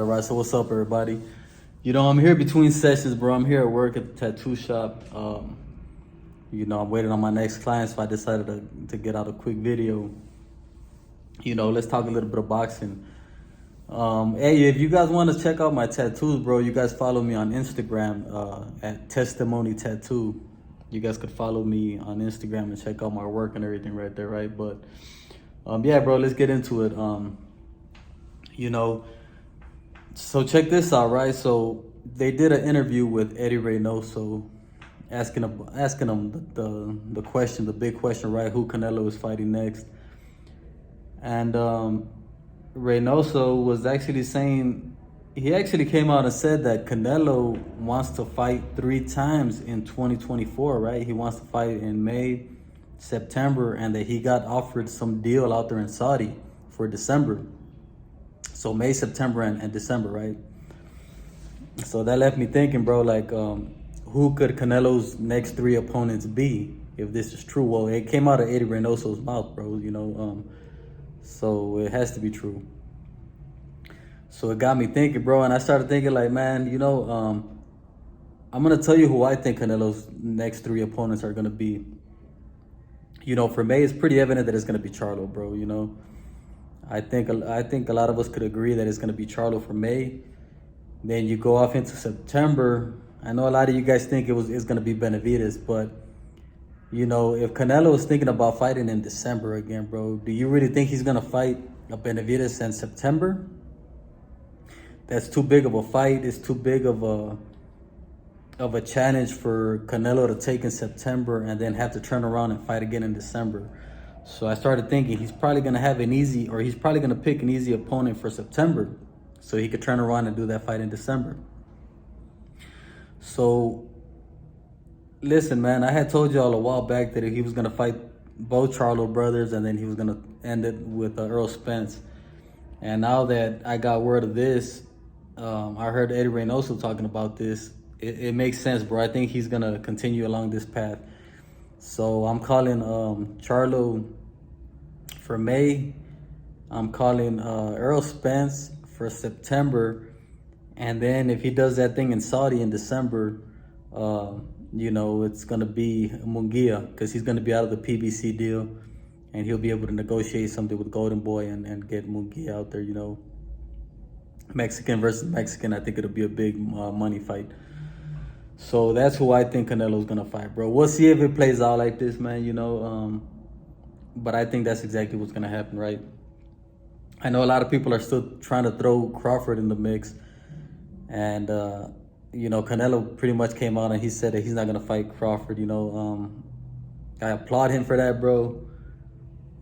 All right, so what's up, everybody? I'm here between sessions, bro. I'm here at work at the tattoo shop. I'm waiting on my next client, so I decided to get out a quick video. Let's talk a little bit of boxing. Hey, if you guys want to check out my tattoos, bro, you guys follow me on Instagram at Testimony Tattoo. You guys could follow me on Instagram and check out my work and everything right there, right? But yeah, bro, let's get into it. So check this out, right? So they did an interview with Eddie Reynoso, asking him the question, the big question, right? Who Canelo is fighting next? And Reynoso was actually saying, he actually came out and said that Canelo wants to fight 3 times in 2024, right? He wants to fight in May, September, and that he got offered some deal out there in Saudi for December. So May, September, and December, right? So that left me thinking, bro, like, who could Canelo's next 3 opponents be if this is true? Well, it came out of Eddie Reynoso's mouth, bro, so it has to be true. So it got me thinking, bro, and I started thinking, like, man, I'm going to tell you who I think Canelo's next 3 opponents are going to be. For May, it's pretty evident that it's going to be Charlo, bro, I think a lot of us could agree that it's going to be Charlo for May. Then you go off into September. I know a lot of you guys think it's going to be Benavidez, but if Canelo is thinking about fighting in December again, bro, do you really think he's going to fight a Benavidez in September? That's too big of a fight. It's too big of a challenge for Canelo to take in September and then have to turn around and fight again in December. So I started thinking he's probably going to have he's probably going to pick an easy opponent for September so he could turn around and do that fight in December. So, listen, man, I had told y'all a while back that he was going to fight both Charlo brothers and then he was going to end it with Earl Spence. And now that I got word of this, I heard Eddie Reynoso talking about this. It makes sense, bro. I think he's going to continue along this path. So I'm calling Charlo for May. I'm calling Earl Spence for September. And then if he does that thing in Saudi in December, it's going to be Munguia because he's going to be out of the PBC deal. And he'll be able to negotiate something with Golden Boy and get Munguia out there, Mexican versus Mexican. I think it'll be a big money fight. So that's who I think Canelo's going to fight, bro. We'll see if it plays out like this, man, But I think that's exactly what's going to happen, right? I know a lot of people are still trying to throw Crawford in the mix. And, Canelo pretty much came out and he said that he's not going to fight Crawford, I applaud him for that, bro.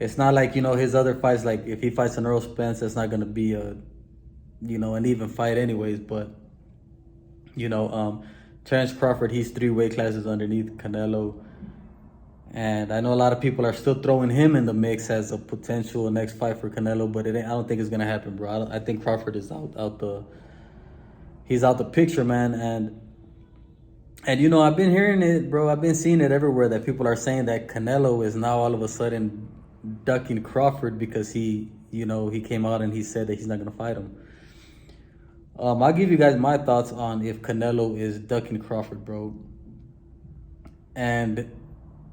It's not like, his other fights, like if he fights an Earl Spence, that's not going to be an even fight anyways. But, Terence Crawford, he's 3 weight classes underneath Canelo. And I know a lot of people are still throwing him in the mix as a potential next fight for Canelo, but I don't think it's going to happen, bro. I think Crawford is he's out the picture, man. And I've been hearing it, bro. I've been seeing it everywhere that people are saying that Canelo is now all of a sudden ducking Crawford because he came out and he said that he's not going to fight him. I'll give you guys my thoughts on if Canelo is ducking Crawford, bro. And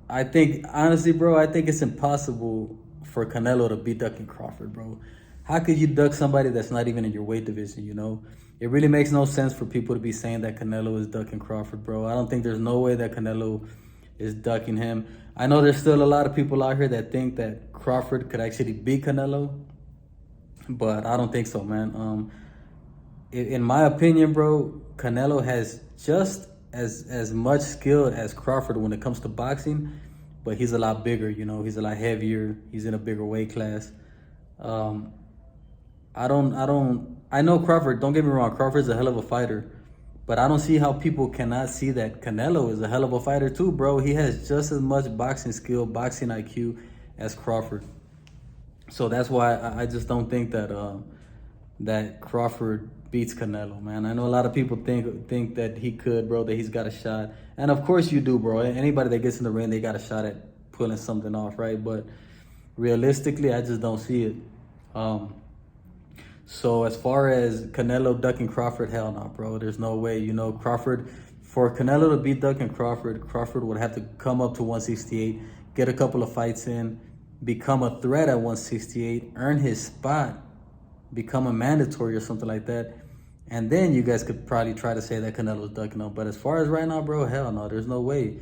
I think, honestly, bro, I think it's impossible for Canelo to be ducking Crawford, bro. How could you duck somebody that's not even in your weight division, It really makes no sense for people to be saying that Canelo is ducking Crawford, bro. I don't think there's no way that Canelo is ducking him. I know there's still a lot of people out here that think that Crawford could actually beat Canelo, but I don't think so, man. In my opinion, bro, Canelo has just as much skill as Crawford when it comes to boxing, but he's a lot bigger, he's a lot heavier, he's in a bigger weight class. I know Crawford, don't get me wrong, Crawford's a hell of a fighter, but I don't see how people cannot see that Canelo is a hell of a fighter too, bro. He has just as much boxing skill, boxing IQ as Crawford. So that's why I just don't think that Crawford beats Canelo, man. I know a lot of people think that he could, bro, that he's got a shot. And of course you do, bro. Anybody that gets in the ring, they got a shot at pulling something off, right? But realistically, I just don't see it. So as far as Canelo ducking Crawford, hell no, bro. There's no way. You know, Crawford, for Canelo to beat ducking Crawford, Crawford would have to come up to 168, get a couple of fights in, become a threat at 168, earn his spot, become a mandatory or something like that. And then you guys could probably try to say that Canelo's ducking him. But as far as right now, bro, hell no, there's no way.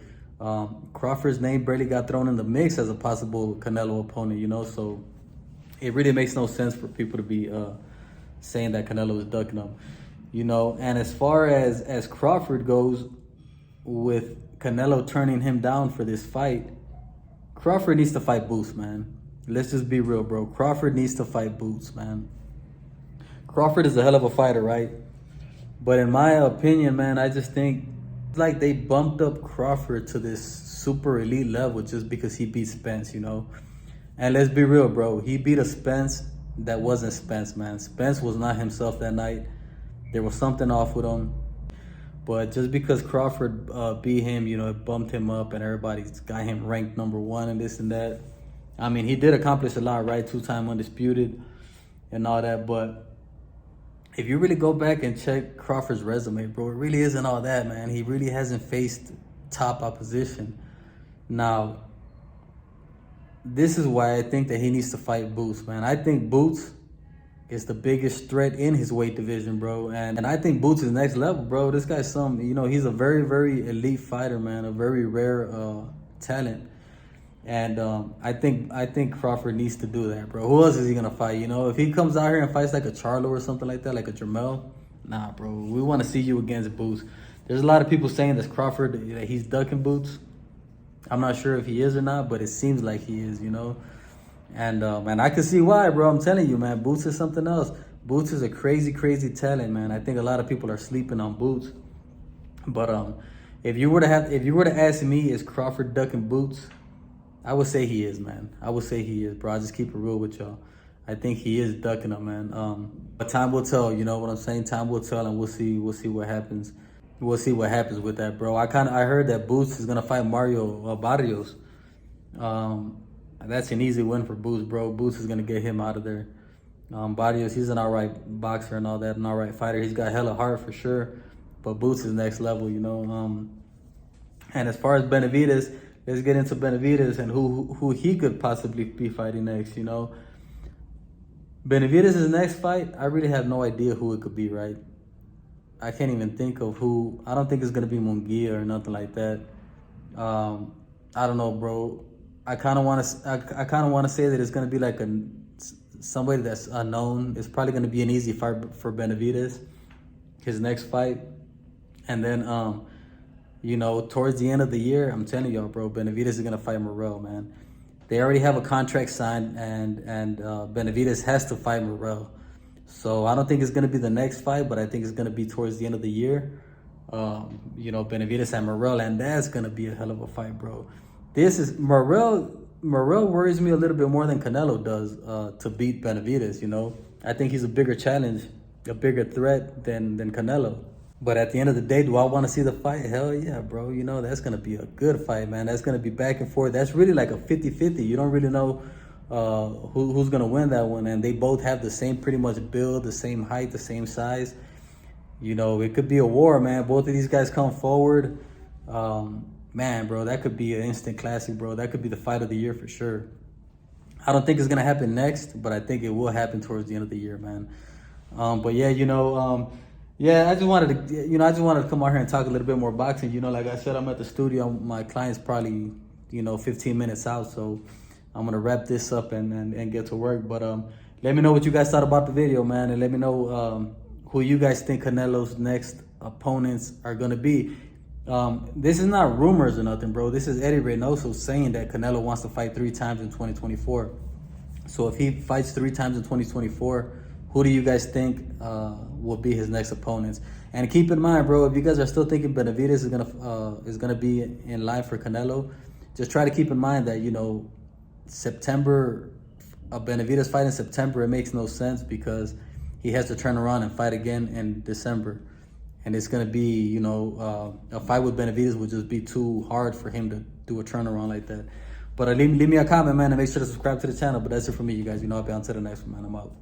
Crawford's name barely got thrown in the mix as a possible Canelo opponent, you know? So it really makes no sense for people to be saying that Canelo is ducking him, you know? And as far as Crawford goes, with Canelo turning him down for this fight, Crawford needs to fight Boots, man. Let's just be real, bro. Crawford needs to fight Boots, man. Crawford is a hell of a fighter, right? But in my opinion, man, I just think like they bumped up Crawford to this super elite level just because he beat Spence, you know? And let's be real, bro. He beat a Spence that wasn't Spence, man. Spence was not himself that night. There was something off with him. But just because Crawford beat him, you know, it bumped him up and everybody's got him ranked #1 and this and that. I mean, he did accomplish a lot, right? 2-time undisputed and all that. But if you really go back and check Crawford's resume, bro, it really isn't all that, man. He really hasn't faced top opposition. Now, this is why I think that he needs to fight Boots, man. I think Boots is the biggest threat in his weight division, bro. And I think Boots is next level, bro. This guy's you know, he's a very, very elite fighter, man. A very rare talent. And I think Crawford needs to do that, bro. Who else is he gonna fight? You know, if he comes out here and fights like a Charlo or something like that, like a Jermell, nah, bro. We want to see you against Boots. There's a lot of people saying that Crawford, that he's ducking Boots. I'm not sure if he is or not, but it seems like he is, you know. And I can see why, bro. I'm telling you, man. Boots is something else. Boots is a crazy, crazy talent, man. I think a lot of people are sleeping on Boots. But if you were to ask me, is Crawford ducking Boots? I would say he is, man. I would say he is, bro. I just keep it real with y'all. I think he is ducking him, man. But time will tell. You know what I'm saying? Time will tell, and we'll see what happens. We'll see what happens with that, bro. I heard that Boots is gonna fight Mario Barrios. That's an easy win for Boots, bro. Boots is gonna get him out of there. Barrios, he's an alright boxer and all that, an alright fighter. He's got hella heart for sure, but Boots is next level, you know. And as far as Benavidez, let's get into Benavidez and who he could possibly be fighting next, you know. Benavidez' next fight, I really have no idea who it could be, right? I can't even think of who. I don't think it's gonna be Munguia or nothing like that. I don't know, bro. I kind of want to say that it's gonna be like somebody that's unknown. It's probably gonna be an easy fight for Benavidez, his next fight, and then you know, towards the end of the year, I'm telling y'all, bro, Benavidez is gonna fight Morrell, man. They already have a contract signed, and Benavidez has to fight Morrell. So I don't think it's gonna be the next fight, but I think it's gonna be towards the end of the year. You know, Benavidez and Morrell, and that's gonna be a hell of a fight, bro. This is Morrell worries me a little bit more than Canelo does to beat Benavidez, you know. I think he's a bigger challenge, a bigger threat than Canelo. But at the end of the day, do I want to see the fight? Hell yeah, bro. You know, that's going to be a good fight, man. That's going to be back and forth. That's really like a 50-50. You don't really know who's going to win that one. And they both have the same pretty much build, the same height, the same size. You know, it could be a war, man. Both of these guys come forward. Man, bro, that could be an instant classic, bro. That could be the fight of the year for sure. I don't think it's going to happen next, but I think it will happen towards the end of the year, man. But yeah, you know, yeah, I just wanted to come out here and talk a little bit more boxing. You know, like I said, I'm at the studio. My client's probably, you know, 15 minutes out, so I'm gonna wrap this up and get to work. But let me know what you guys thought about the video, man, and let me know who you guys think Canelo's next opponents are gonna be. This is not rumors or nothing, bro. This is Eddie Reynoso saying that Canelo wants to fight 3 times in 2024. So if he fights 3 times in 2024, who do you guys think will be his next opponents? And keep in mind, bro, if you guys are still thinking Benavidez is gonna be in line for Canelo, just try to keep in mind that, you know, September, a Benavidez fight in September, it makes no sense because he has to turn around and fight again in December. And it's gonna be, you know, a fight with Benavidez would just be too hard for him to do a turnaround like that. But leave me a comment, man, and make sure to subscribe to the channel. But that's it for me, you guys. You know, I'll be on to the next one, man. I'm out.